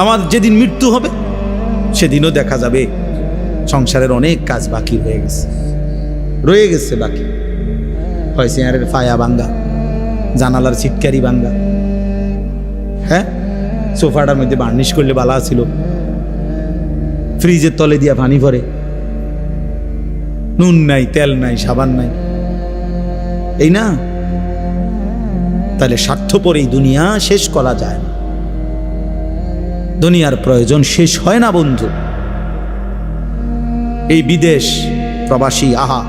আমার যেদিন মৃত্যু হবে সেদিনও দেখা যাবে সংসারের অনেক কাজ বাকি রয়ে গেছে বাকি। হয় চেয়ারের ফায়া ভাঙ্গা, জানালার ছিটকারি ভাঙ্গা, হ্যাঁ, সোফাটার মধ্যে বার্নিশ করলে বালা ছিল, ফ্রিজের তলে দিয়া পানি ভরে, নুন নাই, তেল নাই, সাবান নাই, এই না? তাহলে স্বার্থপর এই দুনিয়া শেষ করা যায় না। দুনিয়ার প্রয়োজন শেষ হয় না বন্ধু। এই বিদেশ প্রবাসী, আহা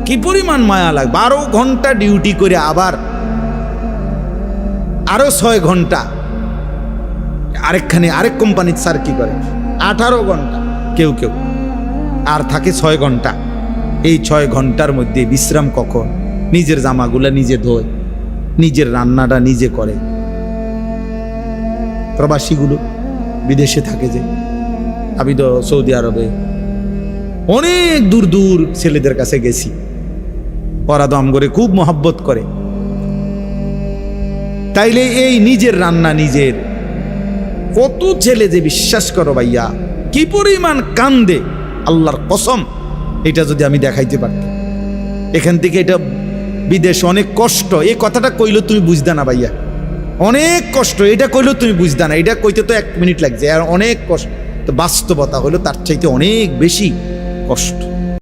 কি পরিমাণ মায়া লাগে। 12 ঘন্টা ডিউটি করে আবার আরো 6 ঘন্টা আরেক কোম্পানির স্যার কি করে 18 ঘন্টা, কেউ কেউ আর থাকে 6 ঘন্টা। এই 6 ঘন্টার মধ্যে বিশ্রাম কখন? নিজের জামাগুলা নিজে ধোয়, নিজের রান্নাটা নিজে করে। প্রবাসীগুলো বিদেশে থাকে, যে আমি তো সৌদি আরবে অনেক দূর দূর ছেলেদের কাছে গেছি, ওরা দম করে খুব মহব্বত করে। তাইলে এই নিজের রান্না নিজের, কত ছেলে যে বিশ্বাস করো ভাইয়া কি পরিমাণ কান্দে, আল্লাহর কসম। এটা যদি আমি দেখাইতে পারতাম। এখান থেকে এটা বিদেশ অনেক কষ্ট, এই কথাটা কইলো তুমি বুঝদা না ভাইয়া, অনেক কষ্ট। এটা কইলো তুমি বুঝদা না, এটা কইতে তো 1 মিনিট লাগছে, আর অনেক কষ্ট। তো বাস্তবতা হলো তার চাইতে অনেক বেশি কষ্ট।